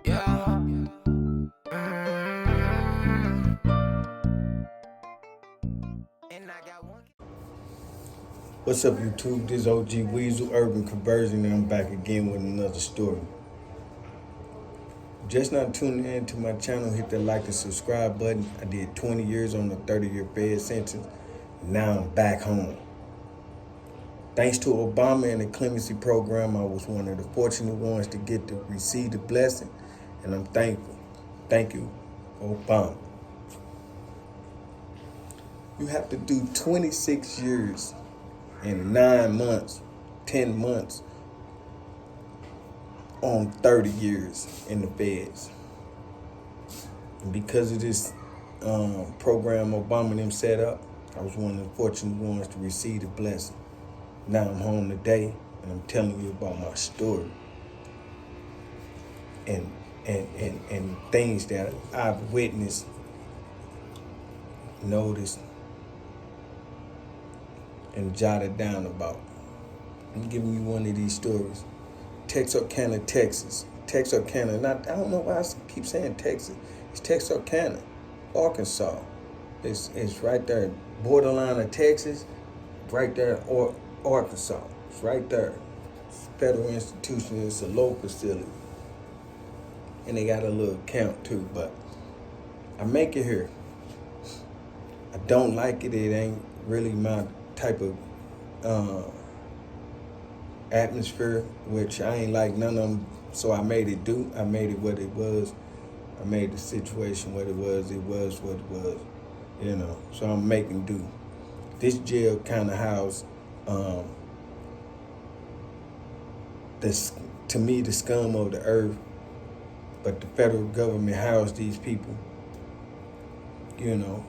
Yeah. What's up, YouTube? This is OG Weasel Urban Conversion, and I'm back again with another story. Just not tuning in to my channel, hit that like and subscribe button. I did 20 years on a 30-year bed sentence. Now I'm back home. Thanks to Obama and the clemency program, I was one of the fortunate ones to get to receive the blessing, and I'm thankful. Thank you, Obama. You have to do 26 years and 9 months, 10 months on 30 years in the feds. And because of this program Obama and them set up, I was one of the fortunate ones to receive the blessing. Now I'm home today, and I'm telling you about my story and things that I've witnessed, noticed, and jotted down about. I'm giving you one of these stories. Texarkana, Texas. Texarkana, I don't know why I keep saying Texas. It's Texarkana, Arkansas. It's right there, borderline of Texas, right there, Arkansas. It's right there. It's a federal institution. It's a low facility. And they got a little camp too, but I make it here. I don't like it. It ain't really my type of atmosphere, which I ain't like none of them. So I made it do. I made it what it was. I made the situation what it was. It was what it was, you know. So I'm making do. This jail kind of housed, this, to me, the scum of the earth. But the federal government housed these people, you know,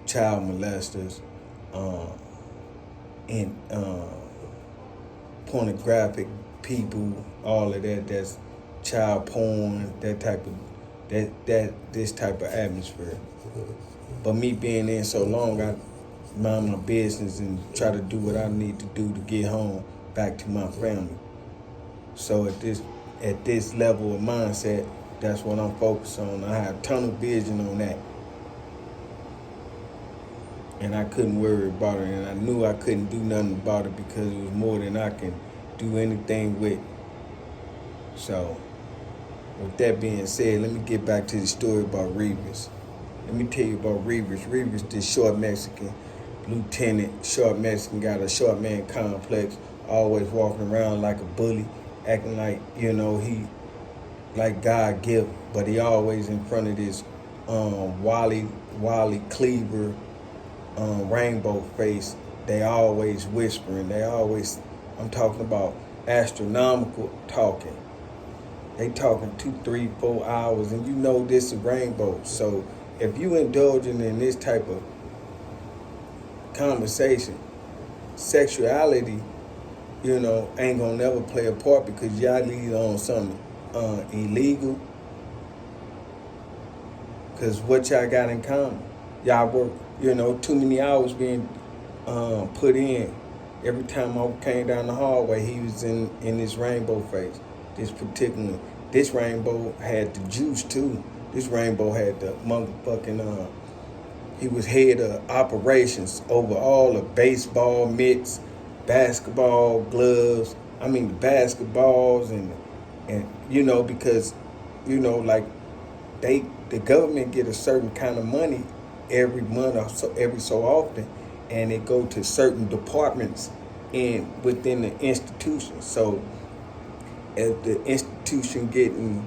child molesters, and pornographic people, all of that. That's child porn, that type of this type of atmosphere. But me being in so long, I mind my business and try to do what I need to do to get home back to my family. So at this level of mindset, that's what I'm focused on. I have tunnel vision on that. And I couldn't worry about it, and I knew I couldn't do nothing about it because it was more than I can do anything with. So, with that being said, let me get back to the story about Reeves. Let me tell you about Reeves. Reeves, this short Mexican lieutenant, short Mexican, got a short man complex, always walking around like a bully, acting like, you know, he like God given, but he always in front of this Wally Cleaver rainbow face. They always whispering. I'm talking about astronomical talking. They talking 2, 3, 4 hours, and you know this is rainbow. So if you indulging in this type of conversation, sexuality, you know, ain't gonna never play a part because y'all lead on something illegal. Because what y'all got in common? Y'all work, you know, too many hours being put in. Every time I came down the hallway, he was in this rainbow face. This rainbow had the juice too. This rainbow had the motherfucking, he was head of operations over all the baseball mitts, basketball gloves. I mean the basketballs and you know, because, you know, like the government get a certain kind of money every month or so, every so often, and it go to certain departments within the institution. So if the institution getting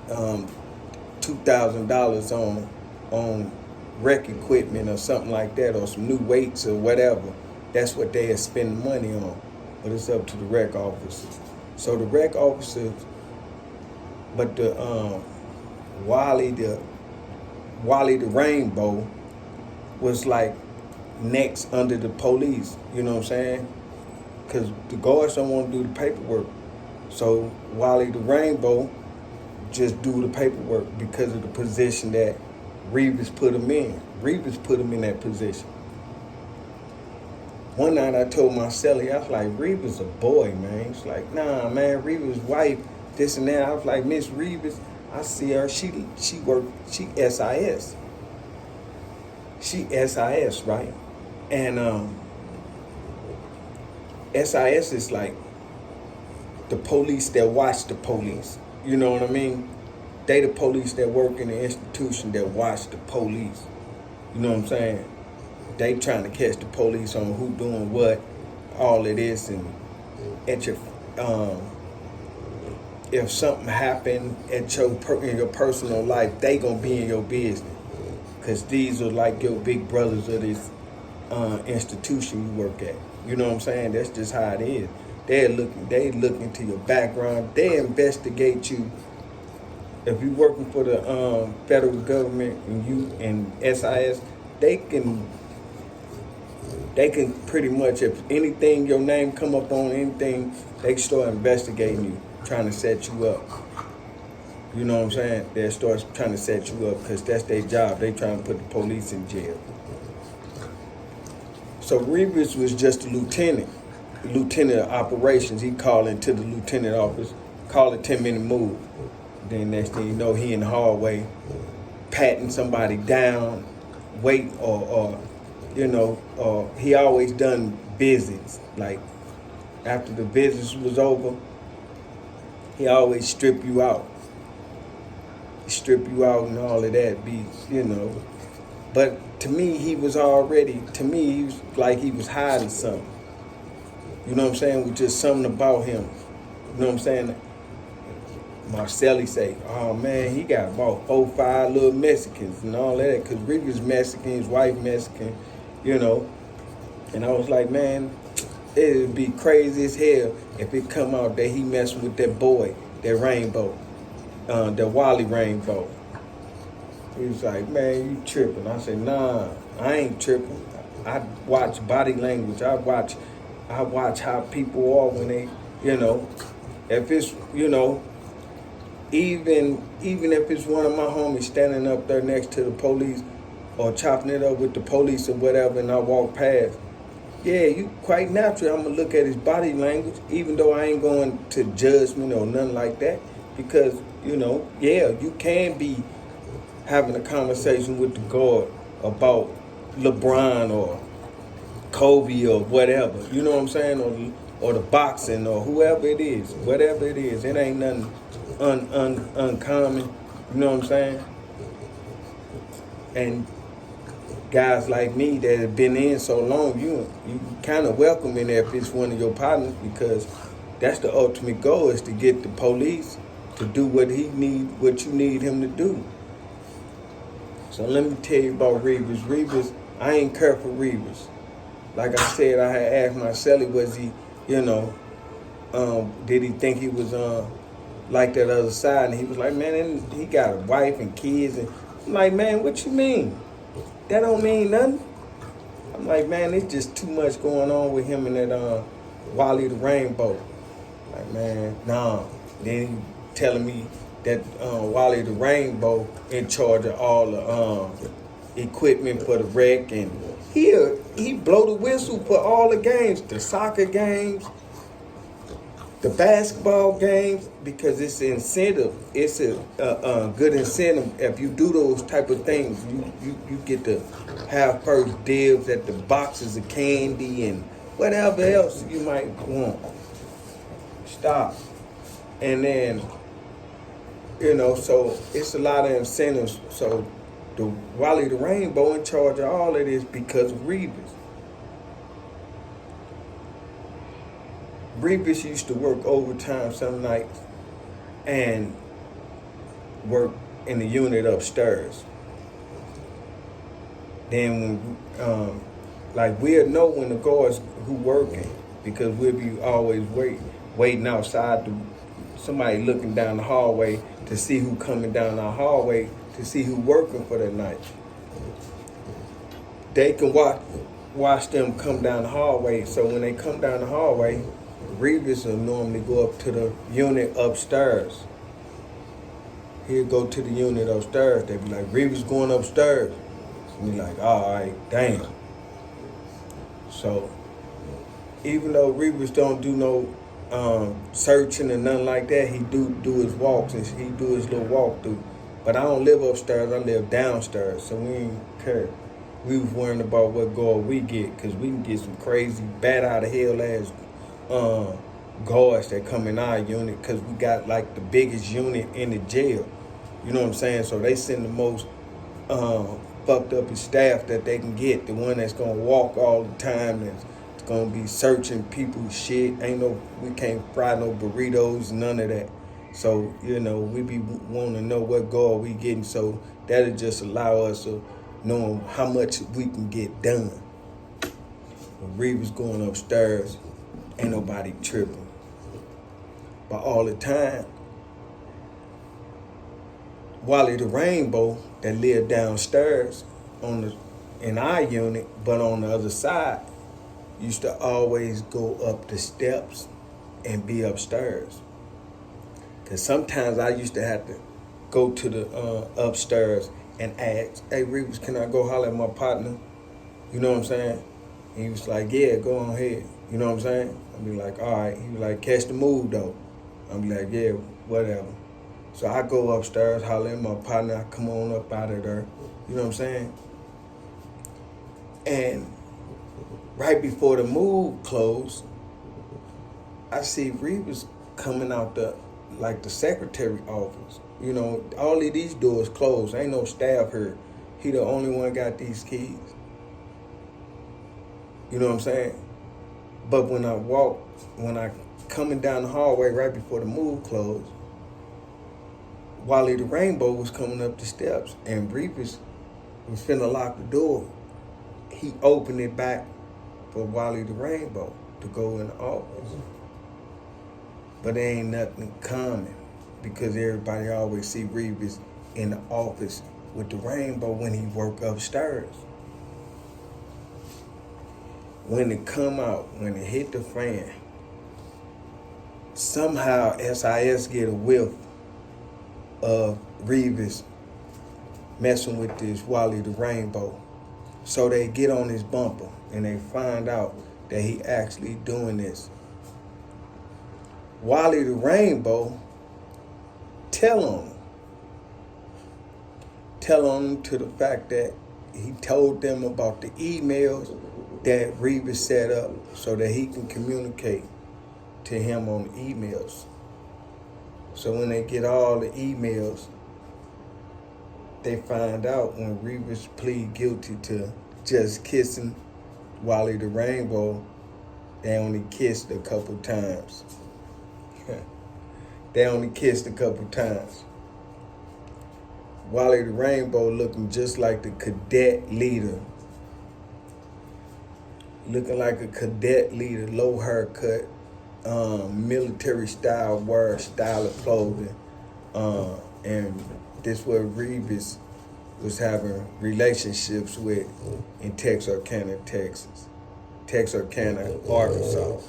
$2,000 on rec equipment or something like that, or some new weights or whatever, that's what they are spending money on. But it's up to the rec officers. So the rec officers, but the Wally the Rainbow was like next under the police, you know what I'm saying? Because the guards don't want to do the paperwork. So Wally the Rainbow just do the paperwork because of the position that Reeves put him in. Reeves put him in that position. One night I told my celly, I was like, Reba's a boy, man. She's like, nah, man, Reba's wife, this and that. I was like, Miss Reba's, I see her, she work, she SIS. She SIS, right? And SIS is like the police that watch the police. You know what I mean? They the police that work in the institution that watch the police. You know what I'm saying? They trying to catch the police on who doing what, all of this, and at your if something happened at in your personal life, they gonna be in your business, cause these are like your big brothers of this institution you work at. You know what I'm saying? That's just how it is. They look into your background. They investigate you. If you're working for the federal government and you and SIS, they can pretty much, if anything your name come up on anything, they start investigating you, trying to set you up. You know what I'm saying? They start trying to set you up because that's their job. They trying to put the police in jail. So Reeves was just a lieutenant of operations. He called into the lieutenant office, called a 10-minute move. Then next thing you know, he in the hallway, patting somebody down, wait, or he always done business. Like after the business was over, he always strip you out and all of that. But to me, he was like he was hiding something. You know what I'm saying? With just something about him. You know what I'm saying? Marcelli say, oh man, he got about 4-5 little Mexicans and all that, because Rick was Mexican, his wife Mexican, And I was like, man, it would be crazy as hell if it come out that he messing with that boy, that Rainbow, that Wally Rainbow. He was like, man, you tripping. I said, nah, I ain't tripping. I watch body language. I watch how people are when they, if it's, even if it's one of my homies standing up there next to the police or chopping it up with the police or whatever, and I walk past, yeah, you quite naturally, I'm going to look at his body language, even though I ain't going to judgment or nothing like that, because, you can be having a conversation with the guard about LeBron or Kobe or whatever, you know what I'm saying, or the boxing or whoever it is, whatever it is, it ain't nothing uncommon, you know what I'm saying? And guys like me that have been in so long, you kind of welcome in there if it's one of your partners, because that's the ultimate goal, is to get the police to do what you need him to do. So let me tell you about Reeves. Reeves, I ain't care for Reeves. Like I said, I had asked my celly, was he, did he think he was like that other side? And he was like, man, he got a wife and kids. And I'm like, man, what you mean? That don't mean nothing. I'm like, man, it's just too much going on with him and that Wally the Rainbow. Like, man, nah. Then he telling me that Wally the Rainbow in charge of all the equipment for the wreck, and he blow the whistle for all the games, the soccer games, the basketball games, because it's an incentive. It's a good incentive. If you do those type of things, you get to have first dibs at the boxes of candy and whatever else you might want. Stop. And then, so it's a lot of incentives. So the Wally the Rainbow in charge of all of this because of Reeves. Reeves used to work overtime some nights and work in the unit upstairs. Then when, we'll know when the guards who working, because we'll be always waiting outside, somebody looking down the hallway to see who coming down our hallway, to see who working for that night. They can watch them come down the hallway. So when they come down the hallway, Reeves will normally go up to the unit upstairs. He'll go to the unit upstairs. They be like, Reeves going upstairs. And be like, all right, damn. So even though Reavers don't do no searching and nothing like that, he do his walks and he do his little walkthrough. But I don't live upstairs, I live downstairs, so we ain't care. We was worrying about what guard we get, because we can get some crazy, bat out of hell ass guards that come in our unit, because we got like the biggest unit in the jail. You know what I'm saying? So they send the most fucked up staff that they can get, the one that's gonna walk all the time, that's gonna be searching people's shit. We can't fry no burritos, none of that. So, we be wanting to know what guard we getting, so that'll just allow us to know how much we can get done. When Reeves going upstairs, ain't nobody tripping. But all the time, Wally the Rainbow that lived downstairs in our unit, but on the other side, used to always go up the steps and be upstairs. Cause sometimes I used to have to go to the upstairs and ask, "Hey Reeves, can I go holler at my partner?" You know what I'm saying? And he was like, "Yeah, go on ahead." You know what I'm saying? I'd be like, "All right." He was like, "Catch the move though." I'd be like, "Yeah, whatever." So I go upstairs, holler at my partner, I come on up out of there. You know what I'm saying? And right before the move closed, I see Reeves coming out the secretary office. All of these doors closed. Ain't no staff here. He the only one got these keys. You know what I'm saying? But when I coming down the hallway right before the move closed, Wally the Rainbow was coming up the steps, and Reeves was finna lock the door. He opened it back for Wally the Rainbow to go in the office. But there ain't nothing coming, because everybody always see Reeves in the office with the Rainbow when he work upstairs. When it come out, when it hit the fan, somehow SIS get a whiff of Reeves messing with this Wally the Rainbow. So they get on his bumper and they find out that he actually doing this. Wally the Rainbow tell on him to the fact that he told them about the emails that Reeves set up so that he can communicate to him on the emails. So when they get all the emails, they find out when Reeves plead guilty to just kissing Wally the Rainbow, they only kissed a couple times. They only kissed a couple times. Wally the Rainbow looking just like the cadet leader. Looking like a cadet leader, low haircut, military style style of clothing. And this was Reeves was having relationships with in Texarkana, Texas. Texarkana, Arkansas.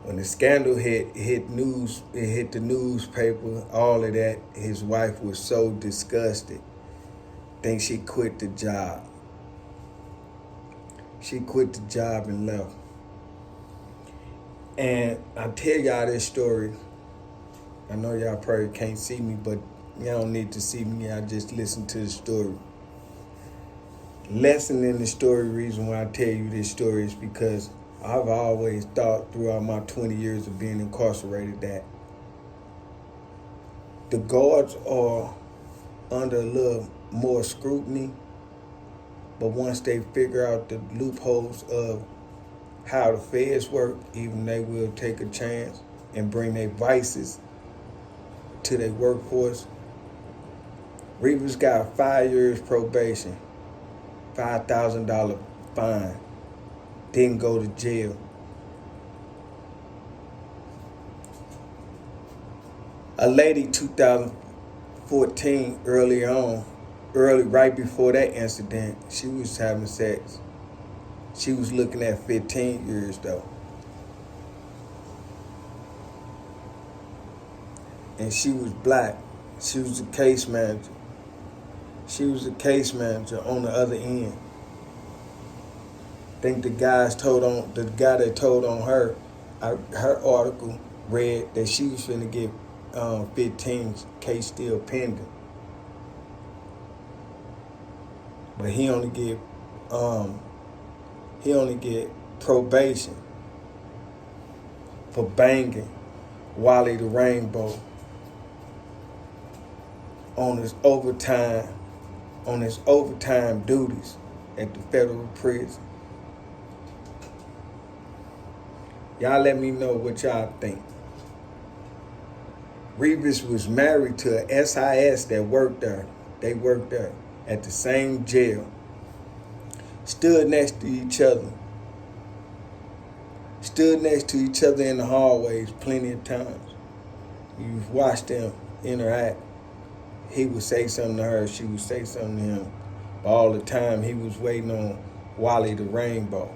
When the scandal hit the newspaper, all of that, his wife was so disgusted. Think she quit the job. She quit the job and left. And I tell y'all this story. I know y'all probably can't see me, but y'all don't need to see me. I just listen to the story. Lesson in the story, reason why I tell you this story is because I've always thought throughout my 20 years of being incarcerated that the guards are under a little more scrutiny, but once they figure out the loopholes of how the feds work, even they will take a chance and bring their vices to their workforce. Reeves got 5 years probation, $5,000 fine, didn't go to jail. A lady 2014, right before that incident, she was having sex. She was looking at 15 years though. And she was black. She was a case manager. She was a case manager on the other end. Think the guy that told on her, her article read that she was finna get 15, case still pending, but he only get probation for banging Wally the Rainbow on his overtime duties at the federal prison. Y'all let me know what y'all think. Revis was married to a SIS that worked there. They worked there at the same jail. Stood next to each other. Stood next to each other in the hallways plenty of times. You've watched them interact. He would say something to her, she would say something to him. But all the time he was waiting on Wally the Rainbow.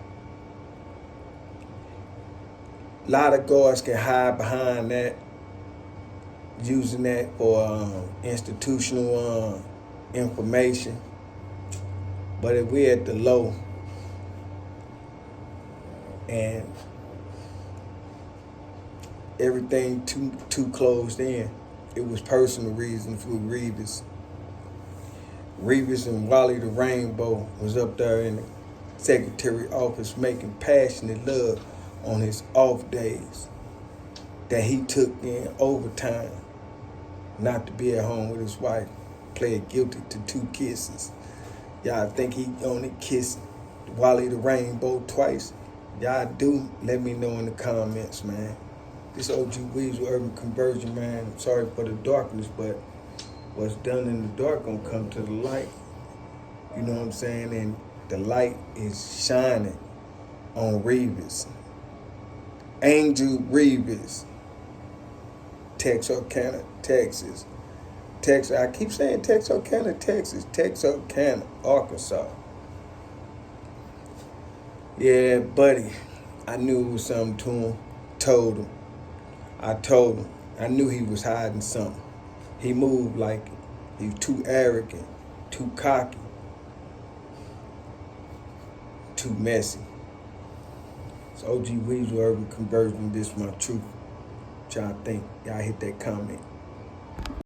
A lot of guards can hide behind that, using that for institutional information. But if we're at the low and everything too closed in, it was personal reasons with Revis. Revis and Wally the Rainbow was up there in the secretary office making passionate love on his off days that he took in overtime not to be at home with his wife, pled guilty to 2 kisses. Y'all think he only kissed Wally the Rainbow twice? Y'all do? Let me know in the comments, man. This OG Weasel Urban Conversion, man. I'm sorry for the darkness, but what's done in the dark gonna come to the light. You know what I'm saying? And the light is shining on Revis. Angel Revis. Texarkana, Texas. I keep saying Texarkana, Texas. Texarkana, Arkansas. Yeah, buddy. I knew it was something to him. I told him. I knew he was hiding something. He moved like he was too arrogant, too cocky, too messy. It's OG Weasel Urban Conversion. This is my truth. What y'all think? Y'all hit that comment.